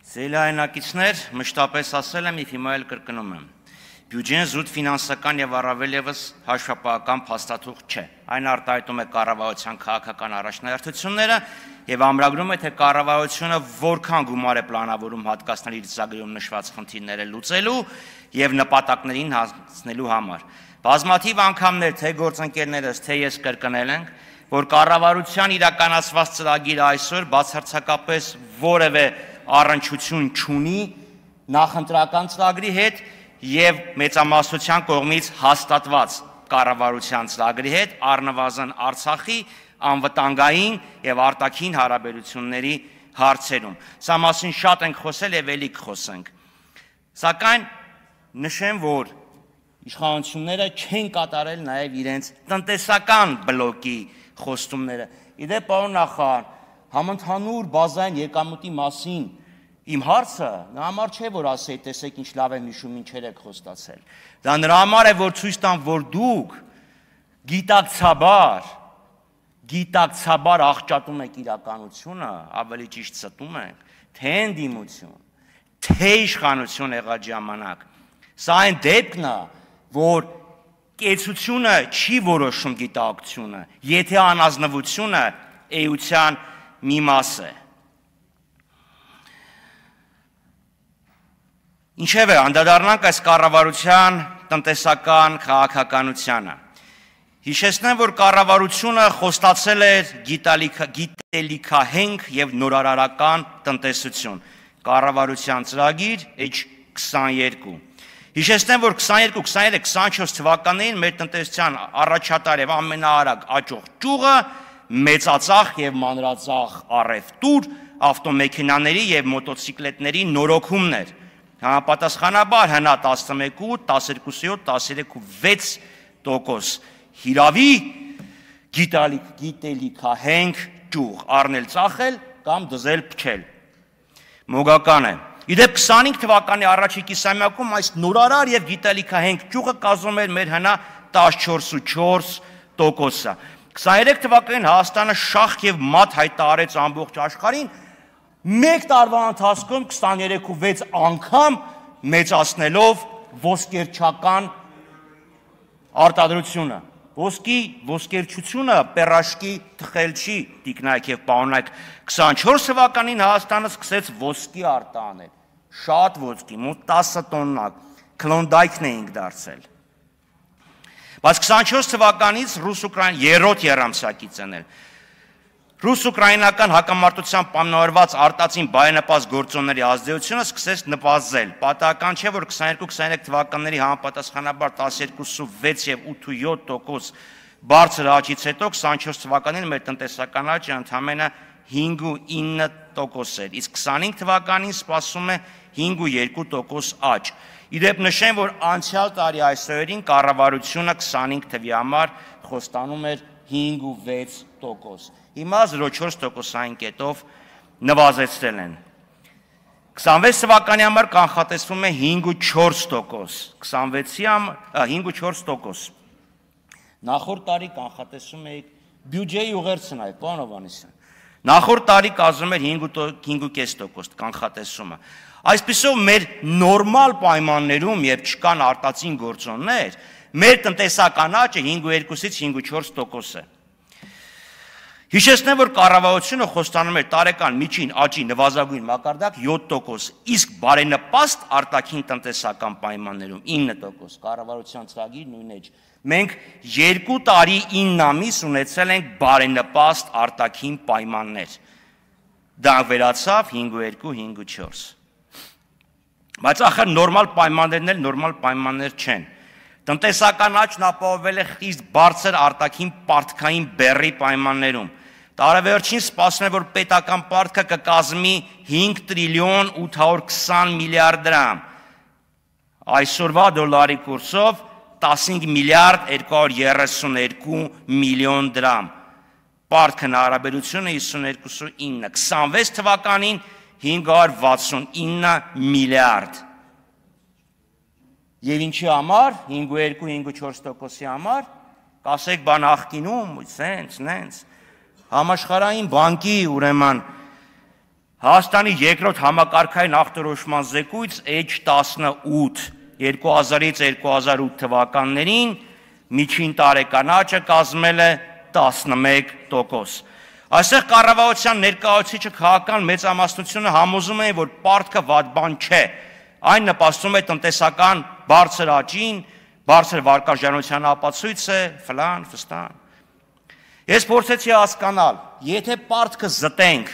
Սելայնակիցներ, մշտապես ասել եմ և հիմա էլ կրկնում եմ, բյուջեն զուտ ֆինանսական և առավել ևս հաշվապահական փաստաթուղթ չէ, այն արտահայտում է կառավարության քաղաքական առաջնահերթությունները և ամրագրում է, թե կառավարությունը որքան գումար է պլանավորում հատկացնել իր ծրագրում նշված խնդիրները լուծելու և նպատակներին հասնելու համար։ Բազմաթիվ անգամներ թե գործընկերներս, թե ես կրկնել ենք, որ կառավարության իրականացված ծրագիրը այսօր բացարձակապես որևէ առնչություն չունի նախընտրական ծրագրի հետ և մեծամասնության կողմից հաստատված կառավարության ծրագրի հետ, առնվազն Արցախի անվտանգային և արտաքին հարաբերությունների հարցերում։ Սա մասին շատ ենք խոսել և էլի կխոսենք։ Սակայն նշեմ, որ իշխանությունները չեն կատարել նաև իրենց տնտեսական բլոկի խոստումները։ Իդեպ, պարոն նախարար, համընդհանուր բազային եկամուտի մասին իմ հարցը նրա համար չէ, որ ասեի, տեսեք ինչ լավ եմ հիշում, ինչեր եք խոստացել։ Դա նրա համար է, որ ցույց տամ, որ դուք գիտակցաբար աղճատում եք իրականությունը, ավելի ճիշտ ստում եք, թե ընդդիմություն, թե իշխանություն եղած ժամանակ։ Սա այն դեպքն է, որ կեցությունը չի որոշում գիտակցությունը, եթե անազնվությունը էության մի մաս է։ Ինչևէ, անդրադառնանք այս կառավարության տնտեսական քաղաքականությանը։ Հիշեցնեմ, որ կառավարությունը խոստացել էր գիտելիքահենք և նորարարական տնտեսություն, կառավարության ծրագիր H22։ Հիշեցնեմ, որ 22-23-24 թվականներին մեր տնտեսության առաջատար և ամենաարագ աճող ճյուղը մեծածախ և մանրածախ առևտուր, ավտոմեքենաների և մոտոցիկլետների նորոգումն էր։ Համապատասխանաբար հնա 11.8, 12.7, 13.6%, հիրավի գիտելիքահենք ճյուղ, առնել ծախել կամ դզել փչել։ Մոգական է։ Իդեպ 25 թվականի առաջի կիսամյակում այս նորարար և գիտելիքահենք ճյուղը կազմում էր մեր հնա 14.4%-ը։ 23 թվականին Հայաստանը շախ և մատ հայտարարեց ամբողջ աշխարհին, մեկ տարվա ընթացքում 23.6 անգամ մեծացնելով ոսկերչական արտադրությունը։ Ոսկերչությունը պեռաշկի թխելչի, տիկնայք և պարոնայք, 24 թվականին Հայաստանը սկսեց ոսկի արտահանել, շատ ոսկի, մոտ 10 տոննա, Քլոնդայքն էինք դարձել։ Բայց 24 թվականից ռուս-ուկրաինական երրորդ եռամսյակից են ռուս-ուկրաինական հակամարտությամբ պայմանավորված արտածին բարենպաստ գործոնների ազդեցությունը սկսեց նվազել։ Պատահական չէ, որ 22-23 թվականների համապատասխանաբար 12.6 և 8.7% բարձր աճից հետո 24 թվականին մեր տնտեսական աճը ընդամենը 5.9% էր, իսկ 25 թվականին սպասվում է 5.2% աճ։ Իդեպ նշեմ, որ անցյալ տարի այս օրերին կառավարությունը 25 թվականի համար խոստանում էր 5.6%։ Հիմա 0.4%-ային կետով նվազեցրել են։ 26 թվականի համար կանխատեսվում է 5.4%, 5.4%։ Նախորդ տարի կանխատեսում էիք բյուջեի ուղերձն այ, պարոն Հովհաննիսյան։ Նախորդ տարի կազմում էր 5.5% կանխատեսումը։ Այսպիսով մեր նորմալ պայմաններում, երբ չկան արտածին գործոններ, մեր տնտեսական աճը 5.2-ից 5.4% է։ Հիշեցնեմ, որ կառավարությունը խոստանում էր տարեկան միջին աճի նվազագույն մակարդակ 7%, իսկ բարենպաստ արտաքին տնտեսական պայմաններում 9%, կառավարության ծրագիր նույն էջ։ Մենք 2 տարի 9 ամիս ունեցել ենք բարենպաստ արտաքին պայմաններ։ Դա վերացավ 5.2-5.4։ Բայց ախր նորմալ պայմաններն էլ նորմալ պայմաններ չեն։ Տնտեսական աճն ապահովել է խիստ բարձր արտաքին պարտքային բեռի պայմաններում։ Տարեվերջին սպասվում է, որ պետական պարտքը կկազմի 5 տրիլիոն 820 միլիարդ դրամ։ Այսօրվա դոլարի կուրսով 15 միլիարդ 232 միլիոն դրամ։ Պարտքն հարաբերությունը 52.9, 26 թվականին 569 միլիարդ։ Եվ ինչի համար, 5.2-5.4%-ի համար, կասեք բան աղկինում, սենց, նենց, համաշխարհային բանկի ուրեմն Հայաստանի երկրորդ համակարգային ախտորոշման զեկույց H18 2000-ից 2008 թվականներին միջին տարեկան աճը կազմել է 11%։ Այստեղ կառավարության ներկայացուցիչը քաղաքական մեծամասնությունը համոզում են, որ պարտքը վատ բան չէ։ Այն նպաստում է տնտեսական բարձր աճին, բարձր վարկաժանության ապացույց է, ֆլան, ֆստան։ Ես փորձեցի հասկանալ, եթե պարտքը զտենք,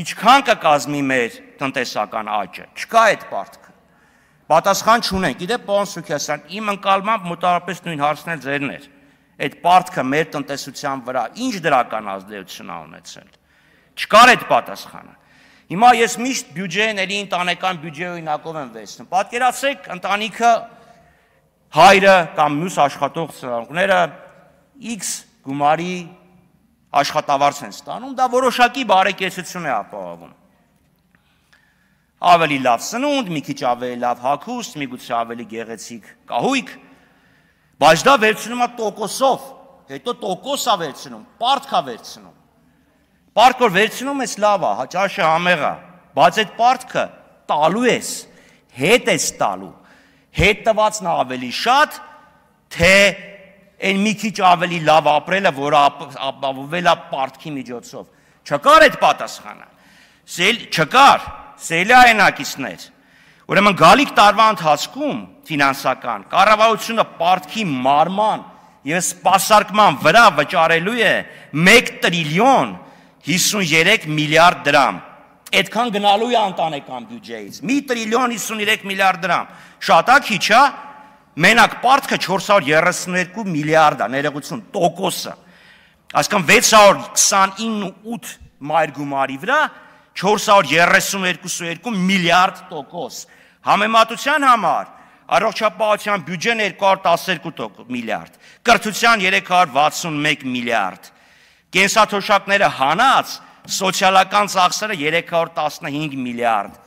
ինչքան կկազմի մեր տնտեսական աճը, չկա այդ պարտքը։ Պատասխան չունենք։ Գիտեք, պարոն Սուքիասյան, իմ ընկալմամբ մոտավորապես նույն հարցն էլ ձերն էր։ Այդ պարտքը մեր տնտեսության վրա ինչ դրական ազդեցություն ա ունեցել։ Չկար այդ պատասխանը։ Հիմա ես միշտ բյուջեների ընտանեկան բյուջեի օրինակով եմ վերցնում։ Պատկերացրեք, ընտանիքը հայրը կամ մյուս աշխատող ծնողները X գումարի աշխատավարձ են ստանում, դա որոշակի բարեկեցություն է ապահովում։ Ավելի լավ սնունդ, մի քիչ ավելի լավ հագուստ, միգուցե ավելի գեղեցիկ կահույք, բայց դա վերցնում է տոկոսով, հետո տոկոս է վերցնում, պարտք է վերցնում։ Պարտք որ վերցնում ես լավ է, ճաշը համեղ է, բայց այդ պարտքը տալու ես, հետ ես տալու, հետ տվածն ավելի շատ, թե այն մի քիչ ավելի լավ ապրելը, որը ապահովել է պարտքի միջոցով։ Չկար այդ պատասխանը։ Չկար, սելի այնակիցներ։ Ուրեմն գալիք տարվա ընթացքում ֆինանսական կառավարությունը պարտքի մարման եւ սպասարկման վրա վճարելու է 1 տրիլիոն 53 միլիարդ դրամ։ Այդքան գնալու է ընտանեկան բյուջեից։ 1 տրիլիոն 53 միլիարդ դրամ։ Շատ է, քիչ է։ Մենակ պարտքը 432 միլիարդ է, ներողություն, տոկոսը։ Այսինքն 629.8 մայր գումարի վրա 432 միլիարդ տոկոս։ Համեմատության համար առողջապահության բյուջեն 212 միլիարդ, կրթության 361 միլիարդ, կենսաթոշակները հանած սոցիալական ծախսերը 315 միլիարդ։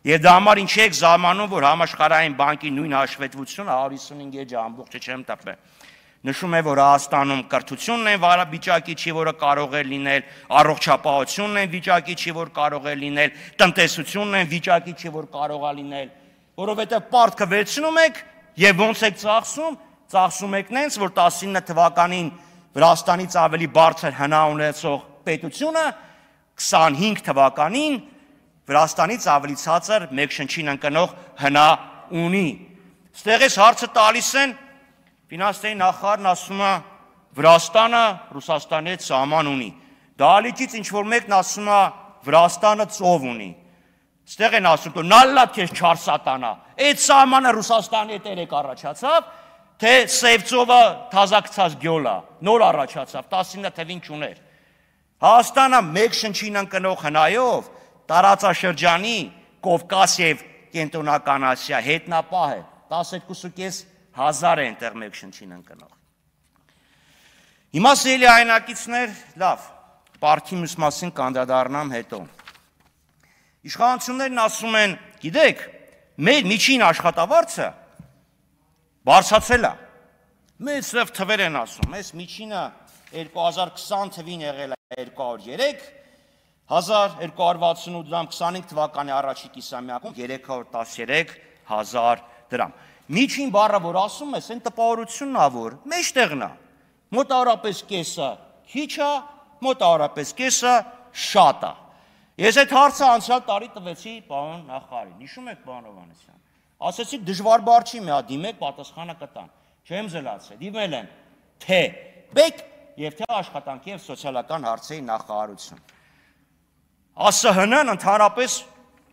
Եվ դա համար ինչ եք զարմանում, որ համաշխարհային բանկի նույն հաշվետվությունը 155 էջ ամբողջը չեմ տպել։ Նշում է, որ Հայաստանում կրթությունն են վիճակի չի, որը կարող է լինել, առողջապահությունն են վիճակի չի, որ կարող է լինել, տնտեսությունն են վիճակի չի, որ կարող է լինել, որովհետև պարտքը վերցնում եք եւ ոնց եք ծախսում եք նենց, որ 19 թվականին Վրաստանից ավելի բարձր հնա ունեցող պետությունը 25 թվականին Վրաստանից ավելի ցածր մեկ շնչին ընկնող հնա ունի։ Ստեղից հարցը տալիս են, ֆինանսների նախարարն ասում է Վրաստանը Ռուսաստանի հետ սահման ունի։ Դահլիճից ինչ որ մեկն ասում է Վրաստանը ծով ունի։ Ստեղ են ասում, որ նալլա քեզ չար սատանա։ Այդ սահմանը Ռուսաստանի հետ երեք առաջացավ, թե Սև ծովը թազակցած գյոլ է, նոր առաջացավ, 19 թվին չուներ։ Հայաստանը մեկ շնչին ընկնող հնայով տարածաշրջանի Կովկաս եւ Կենտրոնական Ասիա հետնապահ է 12.500 է այնտեղ մեկ շնչին ընկնող։ Հիմա սիրելի հայրենակիցներ, լավ, պարտքի մյուս մասին կանդրադառնամ հետո։ Իշխանություններն ասում են, գիտեք, մեր միջին աշխատավարձը բարձրացել է։ Մեծ թվեր են ասում, այս միջինը 2020 թվին եղել է 203 1268 դրամ, 25 թվականի առաջի կիսամյակում 313,000 դրամ։ Միջին բառը, որ ասում ես, այն տպավորությունն ա, որ մեջտեղն է։ Մոտավորապես կեսը քիչ է, մոտավորապես կեսը շատ է։ Ես այդ հարցը անցյալ տարի տվեցի պարոն նախարարին։ Հիշում եք, պարոն Հովհաննիսյան։ Ասեցի դժվար բառ չի, մի հատ դիմեք, պատասխանը կտան։ Չեմ զլացել։ Դիմել եմ թե ՊԵԿ եւ թե աշխատանքի եւ սոցիալական հարցերի նախարարություն։ ԱՍՀՆ-ն ընդհանրապես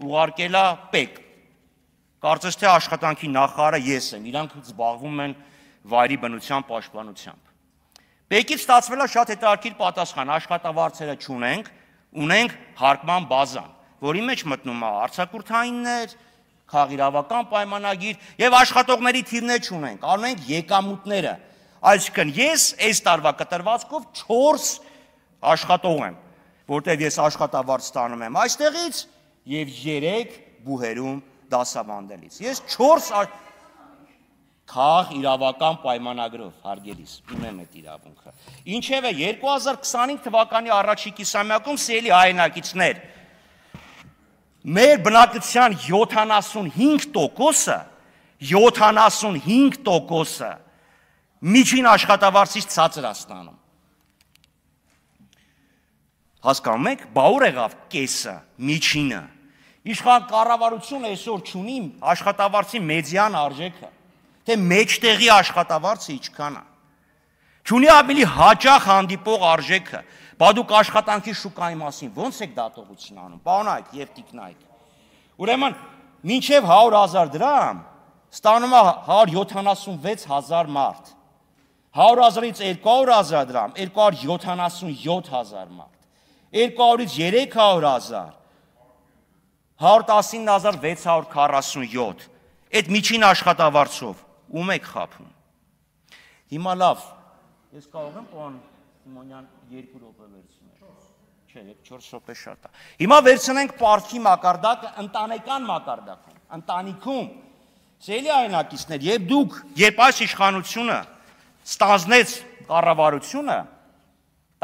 ուղարկել է ՊԵԿ։ Կարծես թե աշխատանքի նախարարը ես եմ, իրանք զբաղվում են վայրի բնության պաշտպանությամբ։ ՊԵԿ-ից ստացվել է շատ հետաքրքիր պատասխան, աշխատավարձերը չունենք, ունենք հարկման բազան, որի մեջ մտնում է արձակուրդայիններ, քաղաքիրավական պայմանագիր եւ աշխատողների թիվներ չունենք, անում ենք եկամուտները։ Այսինքն ես այս տարվա կտրվածքով 4 աշխատող եմ, որտեղ ես աշխատավարձ ստանում եմ այստեղից եւ 3 բուհերում դասավանդելիս։ Ես 4 քաղաքիրավական պայմանագրով, հարգելիս, ունեմ այդ իրավունքը։ Ինչևէ 2025 թվականի առաջի կիսամյակում սիրելի հայրենակիցներ, մեր բնակչության 75%-ը միջին աշխատավարձից ցածր է ստանում։ Հասկանում եք, բա ուր եղավ կեսը, միջինը։ Իշխան կառավարությունը այսօր չունի աշխատավարձի մեդիան արժեքը, թե մեջտեղի աշխատավարձը ինչքան է։ Չունի ավելի հաճախ հանդիպող արժեքը, բա դուք աշխատանքի շուկայի մասին ո՞նց եք դատողություն անում, պարոնայք եւ տիկնայք։ Ուրեմն, մինչև 100,000 դրամ ստանում է 176,000 մարդ, 100,000-ից 200,000 դրամ 277,000 մարդ, 200-ից 300,000 119,647, այդ միջին աշխատավարձով ում եք խաբում։ Հիմա լավ, ես կարող եմ պարոն Սիմոնյան 2 րոպե վերցնել։ Չէ, 4 րոպե շատ է։ Հիմա վերցնենք պարտքի մակարդակը ընտանեկան մակարդակում, ընտանիքում։ Սիրելի այնակիցներ, երբ այս իշխանությունը ստանձնեց կառավարությունը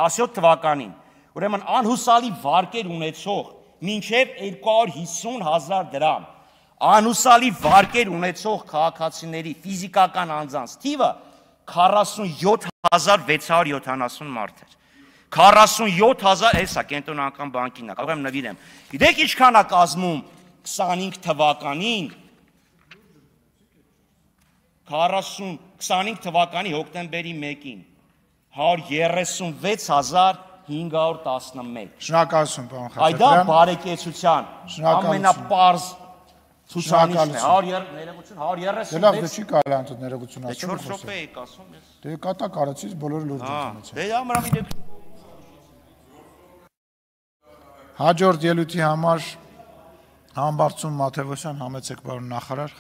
17 թվականին, ուրեմն անհուսալի վարկեր ունեցող մինչև 250,000 դրամ անհուսալի վարկեր ունեցող քաղաքացիների ֆիզիկական անձանց թիվը 47,670 մարդ էր։ 47,000, հեսա կենտրոնական բանկին է, կարող եմ նվիրեմ։ Գիտեք ինչքան է կազմում 25 թվականին 25 թվականի հոկտեմբերի 1-ին 136,511։ Շնորհակալություն, պարոն Խաչատրյան։ Այդ դա բարեկեցության ամենապարզ ցուցանիշն է։ 136։ Լավ, դե չի կարելի անցնել ներողություն ասել։ 4 րոպե եք ասում ես։ Դե կատակ արեցից բոլորը լուրջ ընդունեցին։ Դե ամրամի դեպք Հաջորդ ելույթի համար Համբարձում Մաթևոսյան, համեցեք պարոն նախարար։